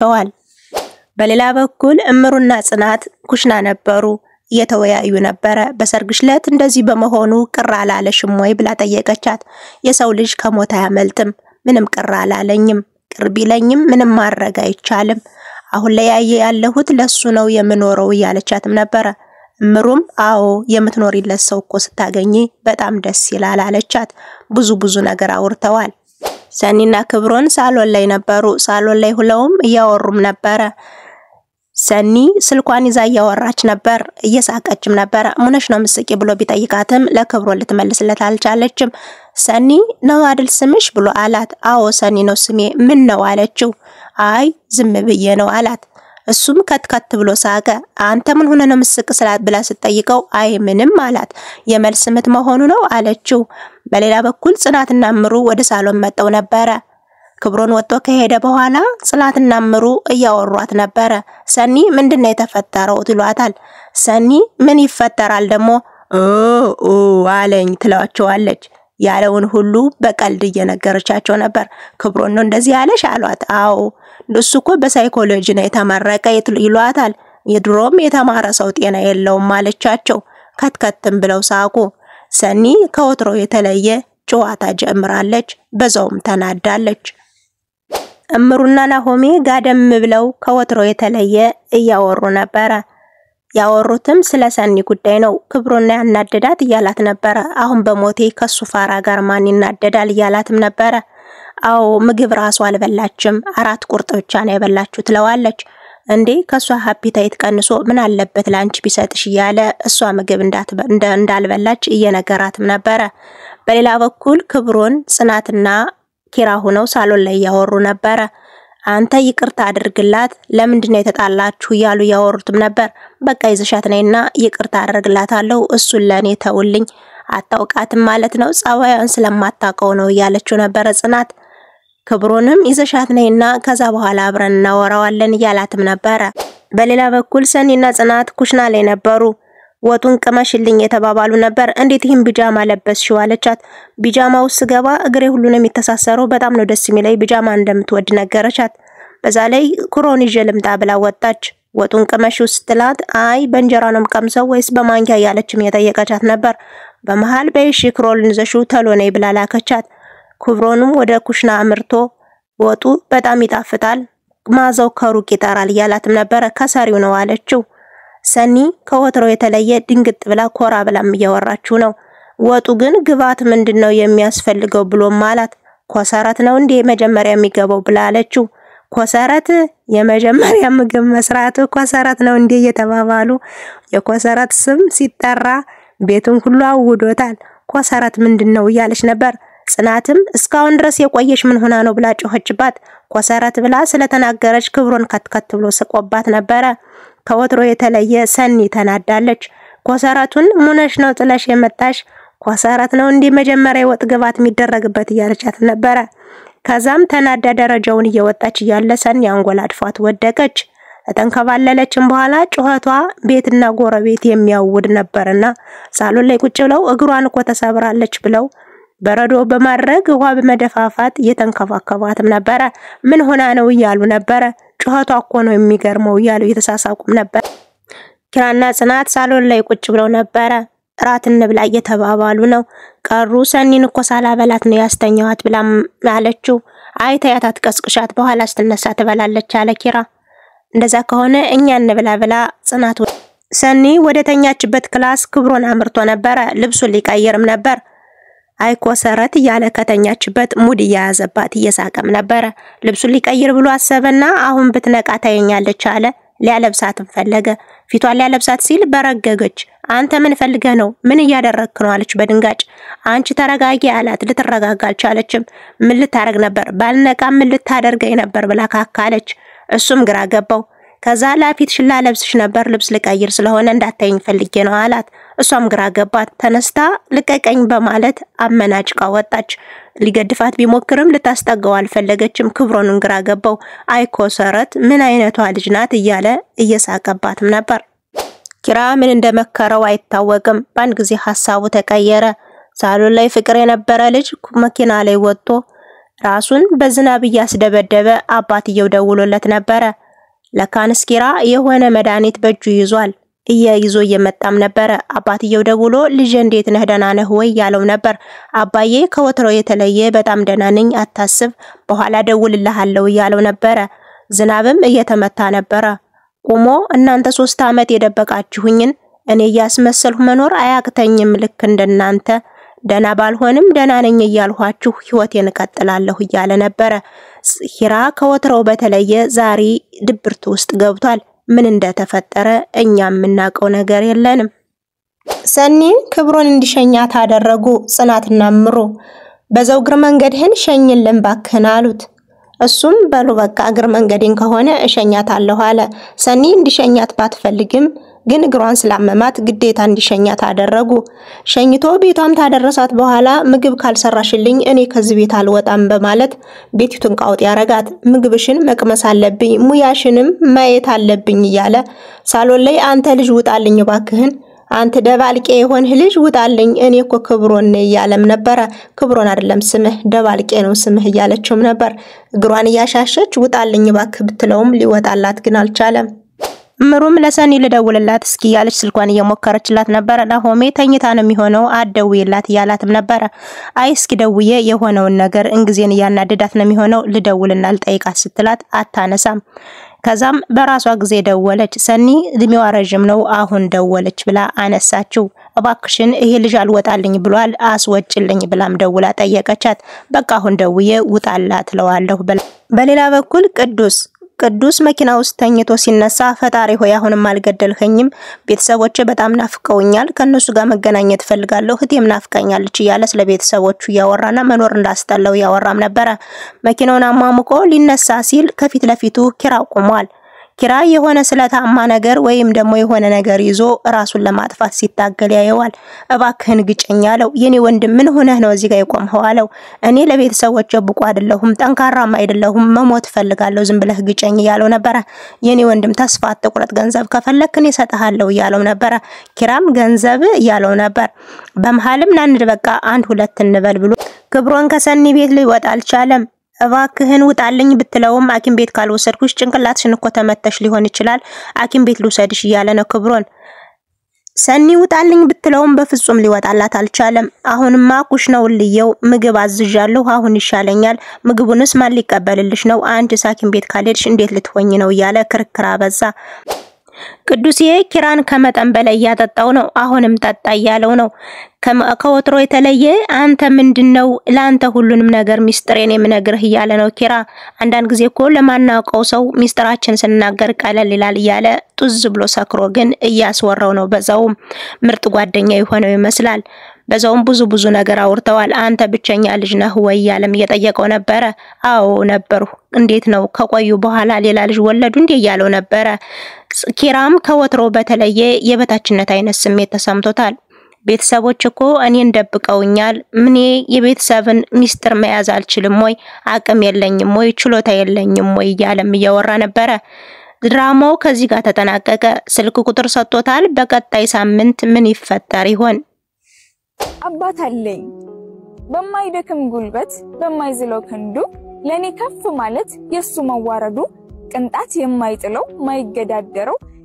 ተዋል በሌላ በኩል እምሩና ጽናት ኩሽና ነበሩ እየተወያዩ ነበር በሰርግሽ ለት እንደዚህ በመሆኑ ቅር አላለሽም ወይ ብላ ጠየቀቻት የሰው ልጅ ከሞት አያመልጥም ምንም ቅር አላለኝም ቅር ቢለኝም ምንም ማድረግ አይቻልም አሁን ላይ ያለሁት ለሱ ነው የምኖረው ያለቻትም ነበር እምሩም አዎ የምትኖሪለት ሰው እኮ ስታገኚ በጣም ደስ ይላል አለቻት ብዙ ነገር አውርተዋል ሰኒና ክብሮን ሳሎን ላይ ነበሩ ሳሎን ላይ ሁለውም ያወሩም ነበር ሰኒ ስልኳን ይዛ ያወራች ነበር እየሳቀችም ነበር ሙነሽ ነው መስቂ ብሎ ቢጠይቃትም ለክብሮን ልትመልስለት አልቻለችም ሰኒ ነው አይደል ስምሽ ብሎ አላት አዎ ሰኒ ነው ስሜ ምን ነው አለችው አይ ዝም ብዬ ነው አላት እሱም ከትከት ብሎ ሳቀ አንተ ምን ሆነ ነው መስቅ ስላት ብላ ስትጠይቀው አይ ምንም አላት የመልስ ምት መሆኑ ነው አለችው በሌላ በኩል ጽናትና እምሩ ወደ ሳሎን መጣው ነበር ክብሮን ወጥቶ ከሄደ በኋላ ጽናትና እምሩ እያወሯት ነበር ሰኒ ምንድነው የተፈጠረው ትሏታል ሰኒ ምን ይፈጠራል ደሞ አለኝ ትላቸዋለች ያለውን ሁሉ በቀልድ እየነገረቻቸው ነበር ክብሮን ነው እንደዚህ ያለሽ አሏት አዎ እሱ እኮ በሳይኮሎጂ ነው የተመረቀ ይሏታል የድሮም የተማረ ሰው ጤና የለውም ማለቻቸው ከትከትም ብለው ሳቁ ሰኒ ከወትሮ የተለየ ጨዋታ ጀምራለች በዛውም ተናዳለች እምሩና ናሆሜ ጋደም ብለው ከወትሮ የተለየ እያወሩ ነበር ያወሩትም ስለ ሰኒ ጉዳይ ነው ክብሮና ያናደዳት ይያላት ነበር አሁን በሞቴ ከሱ ፋራ ጋር ማን ይናደዳል ይያላትም ነበር አው ምግብ ራሱ አልበላችም አራት ቁርጥ ብቻ ነው የበላችሁ ትለዋለች እንዴ ከሷ ሃፒታይት ቀንሶ ምን አለበት ላንቺ ቢሰጥሽ ይያለ እሷ ምግብ እንዳልበላች እየነገራትም ነበር በሌላ በኩል ክብሮን ጽናትና ኪራ ሆነው ሳሎን ላይ ያወሩ ነበር አንተ ይቅርታ አድርግላት ለምንድነው የተጣላችሁ ያሉ ያወሩትም ነበር በቃ ይዘሻት ነይና ይቅርታ አድርግላታለሁ እሱን ለኔ ተውልኝ አጣውቃትም ማለት ነው ጻዋያን ስለማታቀው ነው ያለችው ነበር ጽናት ክብሮንም ይዘሻት ነይና ከዛ በኋላ አብረን እናወራዋለን ያላትም ነበር በሌላ በኩል ሰኒና ጽናት ኩሽና ላይ ነበሩ ወጡን ቅመሽልኝ የተባባሉ ነበር እንዴት ይህን ቢጃማ ለበስሽው አለቻት ቢጃማው ስገባ እግሬ ሁሉ ነው የሚተሳሰረው በጣም ነው ደስ የሚለይ ቢጃማ እንደምትወድ ነገረቻት በዛ ላይ ክሮን ይጀልምጣ ብላ ወጣች ወጡን ቅመሽው ስትላት አይ በእንጀራ ነው ቀምሰው ወይስ በማንኪያ ያለችም የጠየቀቻት ነበር በመሃል በይሽ ክሮልን ዘሽው ተሎነይ ብላ ላከቻት ክብሮንም ወደ ኩሽና አምርቶ ወጡ በጣም ይጣፍጣል ማዛው ከሩቅ ይጣራል ያላትም ነበር ከሰሪው ነው አለችው ሰኒ ከወትሮ የተለየ ድንግጥ ብላ ኮራ ብላም እያወራችሁ ነው ወጡ ግን ግባት ምንድነው የሚያስፈልገው ብሎ ማለት ኮሰረት ነው እንዴ መጀመሪያ የሚገባው ብላለችው ኮሰረት የመጀመሪያ ምግብ መስራት ኮሰረት ነው እንዴ የተባባሉ የኮሰረት ስም ሲጠራ ቤቱን ሁሉ አውዶታል ኮሰረት ምንድነው ያለች ነበር ጽናትም እስካሁን ድረስ የቆየሽ ምን ሆና ነው ብላ ጮህችባት ኮሰረት ብላ ስለተናገረች ክብሮን ከትከት ብሎ ስቆባት ነበር ከወትሮ የተለየ ሰኒ ተናዳለች ኮሰራቱን ሙነሽ ነው ጥለሽ የመጣሽ ኮሰራት ነው እንዴ መጀመሪያ ወጥ ግባት የሚደረግበት ያለቻት ነበር ከዛም ተናዳ ደረጃውን እየወጣች ያለ ሰኒ አንጎላድፋት ወደቀች ተንከባለለችም በኋላ ጮህቷ ቤትና ጎረቤት የሚያውድ ነበርና ሳሎን ላይ ቁጭ ብለው እግሯን እኮ ተሰብራለች ብለው በረዶ በማድረግ ውሃ በመደፋፋት እየተንከባከባትም ነበር ምን ሆና ነው ይያሉ ነበር ጮህቷ እኮ ነው የሚገርመው ይያሉ እየተሳሳቁም ነበር ኪራና ጽናት ሳሎን ላይ ቁጭ ብለው ነበር ራት እንብላ እየተባባሉ ነው ቀሩ ሰኒን እኮ ሳላበላት ነው ያስተኛዋት ብላም አለችው አይታያት አትቀስቅሻት በኋላ ስትነሳ ትበላለች አለ ኪራ እንደዛ ከሆነ እኛ እንብላ ብላ ጽናት ሰኒ ወደ ተኛችበት ክላስ ክብሮን አምርቶ ነበር ልብሱን ሊቀይርም ነበር አይኮሰረት ያለ ከተኛችበት ሙድ ያያዘባት እየሳቀም ነበር ልብሱን ሊቀይር ብሎ አሰበና አሁን ብትነቃ ታየኛለች አለ ሊያለብሳትም ፈለገ ፊቷን ሊያለብሳት ሲል በረገገች አንተ ምን ፈልገ ነው ምን ያደረክ ነው አለች በድንጋጭ አንቺ ተረጋጊ አላት ልትረጋጋ አልቻለችም ምን ልታረግ ነበር ባልነቃ ምን ልታደርገኝ ነበር ብላ ካካለች እሱም ግራ ገባው ከዛ ላፊት ሽላ ለብስሽ ነበር ልብስ ልቀይር ስለሆነ እንዳታየኝ ፈልጌ ነው አላት እሷም ግራ ገባት ተነስታ ልቀቀኝ በማለት አመናጭቃ ወጣች ሊገድፋት ቢሞክርም ልታስጠጋው አልፈለገችም ክብሮንን ግራ ገባው አይኮሰረት ምን አይነቷ ልጅ ናት እያለ እየሳቀባትም ነበር ኪራ ምን እንደመከረው አይታወቅም ባንድ ጊዜ ሐሳቡ ተቀየረ ሳሎን ላይ ፍቅር የነበረ ልጅ መኪና ላይ ወጥቶ ራሱን በዝናብ ያስደበደበ አባትየው ደውሎለት ነበር። ለካንስ ኪራ የሆነ መድኃኒት በእጁ ይዟል። ይዞ እየመጣም ነበር። አባትየው ደውሎ ልጅ እንዴት ነህ ደህና ነህ ወይ ያለው ነበር። አባዬ ከወትሮ የተለየ በጣም ደህና ነኝ አታስብ በኋላ ደውልልሃለሁ ያለው ነበር። ዝናብም እየተመታ ነበር። ቆሞ እናንተ 3 አመት የደበቃችሁኝን እኔ ያስመሰልሁ መኖር አያቅተኝም ልክ እንደናንተ ደና ባልሆንም ደና ነኝ እያልኋችሁ ህይወቴን እቀጥላለሁ እያለ ነበር። ኪራ ከወትሮው በተለየ ዛሬ ድብርት ውስጥ ገብቷል። ምን እንደተፈጠረ እኛም የምናውቀው ነገር የለንም። ሰኒን ክብሮን እንዲሸኛት አደረጉ። ጽናትና ምሩ በዛው እግር መንገድህን ሸኝልን ባክህን አሉት። እሱም በሉ በቃ እግር መንገዴን ከሆነ እሸኛታለሁ አለ። ሰኒ እንዲሸኛት ባትፈልግም ግን እግሯን ስላመማት ግዴታ እንዲሸኛት አደረጉ። ሸኝቶ ቤቷም ታደረሳት በኋላ ምግብ ካልሰራሽልኝ እኔ ከዚህ ቤት አልወጣም በማለት ቤቱን ቃውጥ ያረጋት። ምግብሽን መቅመስ አለብኝ ሙያሽንም ማየት አለብኝ እያለ ሳሎን ላይ አንተ ልጅ ውጣልኝ ባክህን አንተ ደባልቄ የሆንህ ልጅ ውጣልኝ እኔ እኮ ክብሮን ነኝ ያለም ነበር። ክብሮን አይደለም ስምህ ደባልቄ ነው ስምህ እያለችም ነበር። እግሯን ያሻሸች ውጣልኝ ባክህ ብትለውም ሊወጣላት ግን አልቻለም። ምሩም ለሰኒ ልደውልላት እስኪ ያለች ስልኳን እየሞከረችላት ነበር። ናሆሜ ተኝታ ነው የሚሆነው አደውይላት ያላትም ነበር። አይ እስኪ ደውዬ የሆነውን ነገር እንግዜን ያናደዳት ነው የሚሆነው ልደውልና ልጠይቃት ስትላት አታነሳም። ከዛም በራሷ ጊዜ ደወለች። ሰኒ እድሜዋ ረጅም ነው አሁን ደወለች ብላ አነሳችው። እባክሽን ይሄ ልጅ አልወጣልኝ ብሏል አስወጭልኝ ብላም ደውላ ጠየቀቻት። በቃ አሁን ደውዬ ውጣላት ለዋለሁ። በሌላ በኩል ቅዱስ መኪና ውስጥ ተኝቶ ሲነሳ ፈጣሪ ሆይ አሁንም አልገደልከኝም ቤተሰቦቼ በጣም ናፍቀውኛል ከነሱ ጋር መገናኘት ፈልጋለሁ እህቴም ናፍቀኛለች እያለ ስለ ቤተሰቦቹ ያወራና መኖር እንዳስጠላው ያወራም ነበር። መኪናውን አሟሙቆ ሊነሳ ሲል ከፊት ለፊቱ ኪራ ቆሟል። ኪራ የሆነ ስለታማ ነገር ወይም ደግሞ የሆነ ነገር ይዞ ራሱን ለማጥፋት ሲታገል ያየዋል። እባክህን ግጨኝ አለው። የኔ ወንድም ምን ሆነህ ነው እዚህ ጋር የቆምኸው አለው። እኔ ለቤተሰቦቼ ብቁ አይደለሁም ጠንካራም አይደለሁም መሞት ፈልጋለሁ ዝም ብለህ ግጨኝ ያለው ነበር። የኔ ወንድም ተስፋ አትቁረጥ ገንዘብ ከፈለክ እኔ እሰጥሃለሁ ያለው ነበር። ኪራም ገንዘብ ያለው ነበር። በመሃልም ናንድ በቃ 1-2 እንበል ብሎ ክብሮን ከሰኒ ቤት ሊወጣ አልቻለም። እባክህን ውጣልኝ ብትለውም አኪም ቤት ካልወሰድኩሽ ጭንቅላትሽን እኮ ተመተሽ ሊሆን ይችላል አኪም ቤት ልውሰድሽ እያለ ነው ክብሮን። ሰኒ ውጣልኝ ብትለውም በፍጹም ሊወጣላት አልቻለም። አሁንማ ኩሽናው ልየው ምግብ አዝዣለሁ አሁን ይሻለኛል ምግቡንስ ማን ሊቀበልልሽ ነው አንቺ ሳኪም ቤት ካልሄድሽ እንዴት ልትሆኝ ነው እያለ ክርክራ በዛ። ቅዱስ ኪራን ከመጠን በላይ ያጠጣው ነው። አሁንም ጠጣ ያለው ነው። ከወትሮ የተለየ አንተ ምንድነው ላንተ ሁሉንም ነገር ሚስጥሬን የምነግርህ ያለ ነው ኪራ። አንዳንድ ጊዜ እኮ ለማናውቀው ሰው ሚስጥራችን ስናገር ቀለል ይላል ያለ ጡዝ ብሎ ሰክሮ ግን እያስወራው ነው። በዛውም ምርጥ ጓደኛ የሆነው ይመስላል። በዛውም ብዙ ነገር አውርተዋል። አንተ ብቸኛ ልጅ ነህ ወይ ያለም እየጠየቀው ነበር። አዎ ነበርኩ እንዴት ነው ከቆዩ በኋላ ሌላ ልጅ ወለዱ እንዴ ያለው ነበር። ኪራም ከወትሮ በተለየ የበታችነት አይነት ስሜት ተሰምቶታል። ቤተሰቦች እኮ እኔን ደብቀውኛል ምን የቤተሰብን ሚስጥር መያዝ አልችልም ወይ አቅም የለኝም ወይ ችሎታ የለኝም ወይ ያለም እያወራ ነበር። ድራማው ከዚህ ጋር ተጠናቀቀ። ስልክ ቁጥር ሰጥቶታል። በቀጣይ ሳምንት ምን ይፈጠር ይሆን? አባት አለኝ በማይደክም ጉልበት በማይዝለው ክንዱ ለኔ ከፍ ማለት የሱ መዋረዱ ቅንጣት የማይጥለው ማይገዳደረው